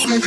What's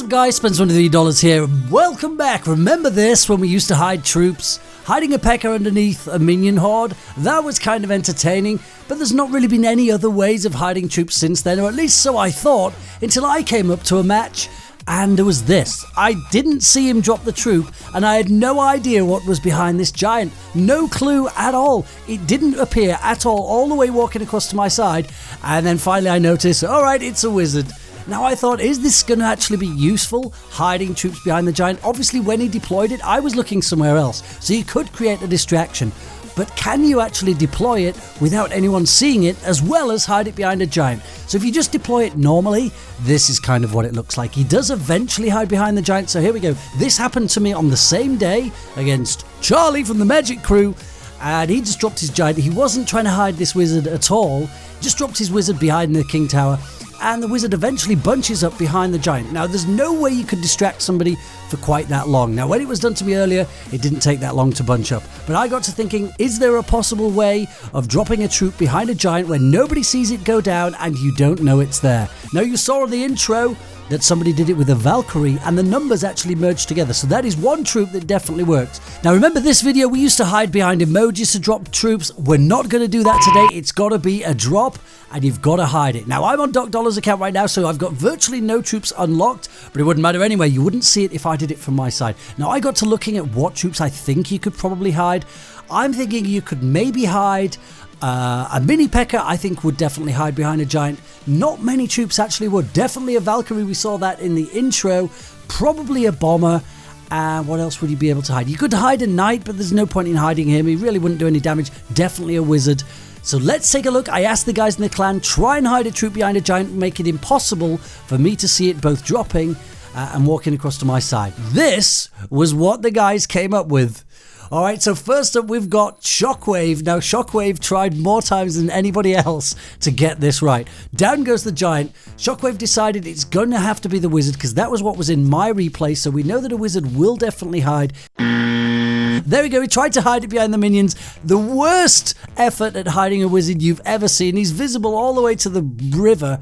up guys, Spence103 here. Welcome back. Remember this, when we used to hide troops? Hiding a P.E.K.K.A underneath a minion horde? That was kind of entertaining, but there's not really been any other ways of hiding troops since then, or at least so I thought, until I came up to a match. And there was this. I didn't see him drop the troop, and I had no idea what was behind this giant. No clue at all. It didn't appear at all the way walking across to my side, and then finally I noticed, alright, it's a wizard. Now I thought, is this going to actually be useful, hiding troops behind the giant? Obviously when he deployed it, I was looking somewhere else, so you could create a distraction. But can you actually deploy it without anyone seeing it, as well as hide it behind a giant? So if you just deploy it normally, this is kind of what it looks like. He does eventually hide behind the giant, so here we go. This happened to me on the same day against Charlie from the Magic Crew, and he just dropped his giant. He wasn't trying to hide this wizard at all, just dropped his wizard behind the King Tower, and the wizard eventually bunches up behind the giant. Now there's no way you could distract somebody for quite that long. Now when it was done to me earlier, it didn't take that long to bunch up, but I got to thinking, is there a possible way of dropping a troop behind a giant where nobody sees it go down and you don't know it's there? Now you saw in the intro that somebody did it with a Valkyrie and the numbers actually merged together, so that is one troop that definitely works. Now remember this video, we used to hide behind emojis to drop troops. We're not going to do that today. It's got to be a drop and you've got to hide it. Now I'm on Doc Dollar's account right now, so I've got virtually no troops unlocked, but it wouldn't matter anyway. You wouldn't see it if I did it from my side. Now I got to looking at what troops I think you could probably hide. I'm thinking you could maybe hide a mini P.E.K.K.A I think would definitely hide behind a giant. Not many troops actually would. Definitely a Valkyrie, we saw that in the intro. Probably a bomber. And what else would you be able to hide? You could hide a knight, but there's no point in hiding him. He really wouldn't do any damage. Definitely a wizard. So let's take a look. I asked the guys in the clan, try and hide a troop behind a giant, make it impossible for me to see it both dropping and walking across to my side. This was what the guys came up with. Alright, so first up we've got Shockwave. Now Shockwave tried more times than anybody else to get this right. Down goes the giant. Shockwave decided it's going to have to be the wizard because that was what was in my replay, so we know that a wizard will definitely hide. There we go, he tried to hide it behind the minions. The worst effort at hiding a wizard you've ever seen. He's visible all the way to the river.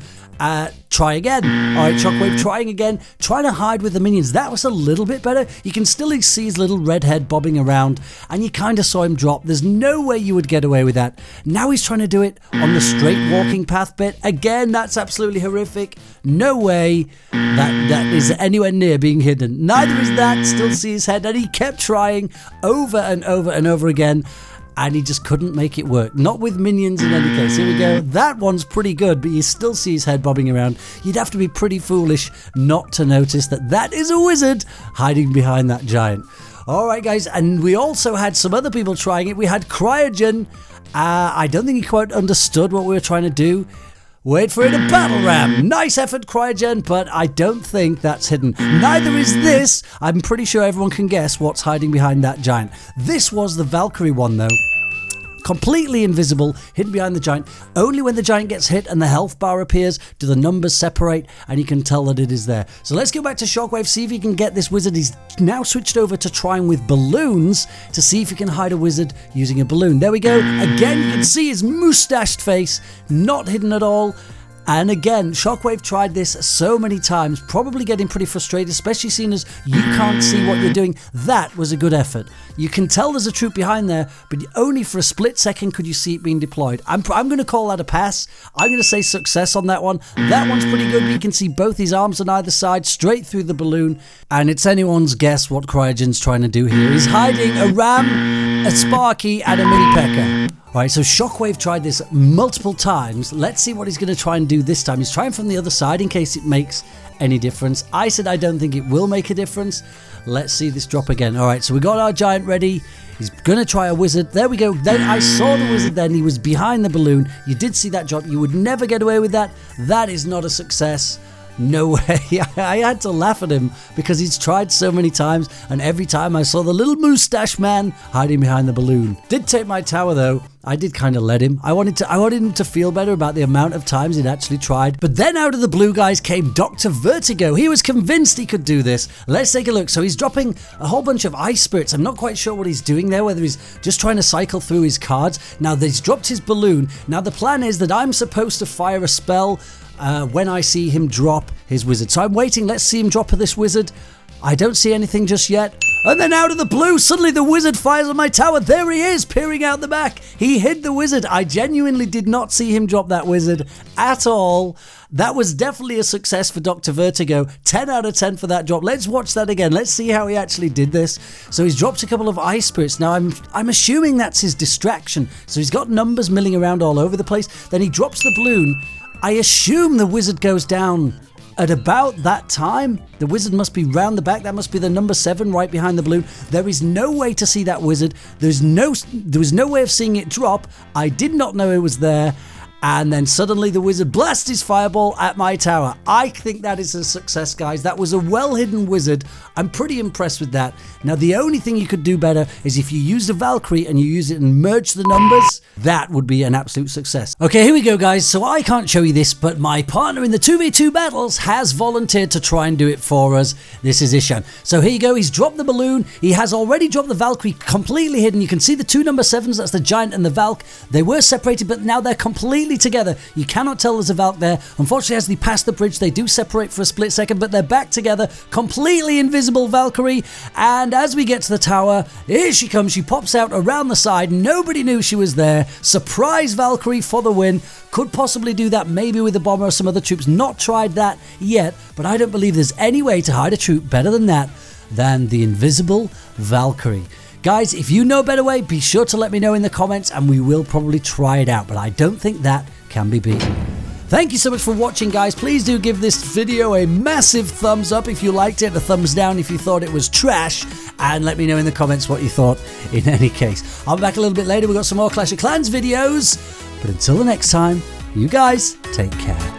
Try again. Alright, Shockwave trying again, trying to hide with the minions. That was a little bit better. You can still see his little red head bobbing around, and you kind of saw him drop. There's no way you would get away with that. Now he's trying to do it on the straight walking path bit. Again, that's absolutely horrific. No way that is anywhere near being hidden. Neither is that. Still see his head, and he kept trying over and over and over again. And he just couldn't make it work. Not with minions in any case. Here we go. That one's pretty good, but you still see his head bobbing around. You'd have to be pretty foolish not to notice that that is a wizard hiding behind that giant. Alright guys, and we also had some other people trying it. We had Cryogen. I don't think he quite understood what we were trying to do. Wait for it, a battle ram. Nice effort, Cryogen, but I don't think that's hidden. Neither is this. I'm pretty sure everyone can guess what's hiding behind that giant. This was the Valkyrie one, though. Completely invisible, hidden behind the giant. Only when the giant gets hit and the health bar appears do the numbers separate and you can tell that it is there. So let's go back to Shockwave, see if he can get this wizard. He's now switched over to trying with balloons to see if he can hide a wizard using a balloon. There we go. Again, you can see his moustached face, not hidden at all. And again, Shockwave tried this so many times, probably getting pretty frustrated, especially seeing as you can't see what you're doing. That was a good effort. You can tell there's a troop behind there, but only for a split second could you see it being deployed. I'm going to call that a pass. I'm going to say success on that one. That one's pretty good, but you can see both his arms on either side, straight through the balloon. And it's anyone's guess what Cryogen's trying to do here. He's hiding a ram, a Sparky, and a mini P.E.K.K.A. Alright, so Shockwave tried this multiple times. Let's see what he's going to try and do this time. He's trying from the other side in case it makes any difference. I said I don't think it will make a difference. Let's see this drop again. Alright, so we got our giant ready. He's going to try a wizard. There we go. Then I saw the wizard then. He was behind the balloon. You did see that drop. You would never get away with that. That is not a success. No way. I had to laugh at him because he's tried so many times, and every time I saw the little moustache man hiding behind the balloon. Did take my tower though. I did kind of let him. I wanted him to feel better about the amount of times he'd actually tried. But then out of the blue, guys, came Dr. Vertigo. He was convinced he could do this. Let's take a look. So he's dropping a whole bunch of ice spirits. I'm not quite sure what he's doing there, whether he's just trying to cycle through his cards. Now, he's dropped his balloon. Now, the plan is that I'm supposed to fire a spell when I see him drop his wizard. So I'm waiting. Let's see him drop this wizard. I don't see anything just yet. And then out of the blue, suddenly the wizard fires on my tower. There he is, peering out the back. He hid the wizard. I genuinely did not see him drop that wizard at all. That was definitely a success for Dr. Vertigo. 10 out of 10 for that drop. Let's watch that again. Let's see how he actually did this. So he's dropped a couple of ice spirits. Now I'm assuming that's his distraction. So he's got numbers milling around all over the place. Then he drops the balloon. I assume the wizard goes down at about that time. The wizard must be round the back. That must be the number 7 right behind the balloon. There is no way to see that wizard. There was no way of seeing it drop. I did not know it was there. And then suddenly the wizard blasts his fireball at my tower. I think that is a success, guys. That was a well-hidden wizard. I'm pretty impressed with that. Now, the only thing you could do better is if you use the Valkyrie and you use it and merge the numbers. That would be an absolute success. Okay, here we go, guys. So I can't show you this, but my partner in the 2v2 battles has volunteered to try and do it for us. This is Ishan. So here you go. He's dropped the balloon. He has already dropped the Valkyrie completely hidden. You can see the 2 number 7s. That's the Giant and the Valk. They were separated, but now they're completely together. You cannot tell there's a Valk there. Unfortunately, as they pass the bridge, they do separate for a split second, but they're back together. Completely invisible Valkyrie. And as we get to the tower, here she comes. She pops out around the side. Nobody knew she was there. Surprise Valkyrie for the win. Could possibly do that maybe with the bomber or some other troops. Not tried that yet, but I don't believe there's any way to hide a troop better than that, than the invisible Valkyrie. Guys, if you know a better way, be sure to let me know in the comments and we will probably try it out, but I don't think that can be beaten. Thank you so much for watching, guys. Please do give this video a massive thumbs up if you liked it, a thumbs down if you thought it was trash, and let me know in the comments what you thought in any case. I'll be back a little bit later. We've got some more Clash of Clans videos, but until the next time, you guys take care.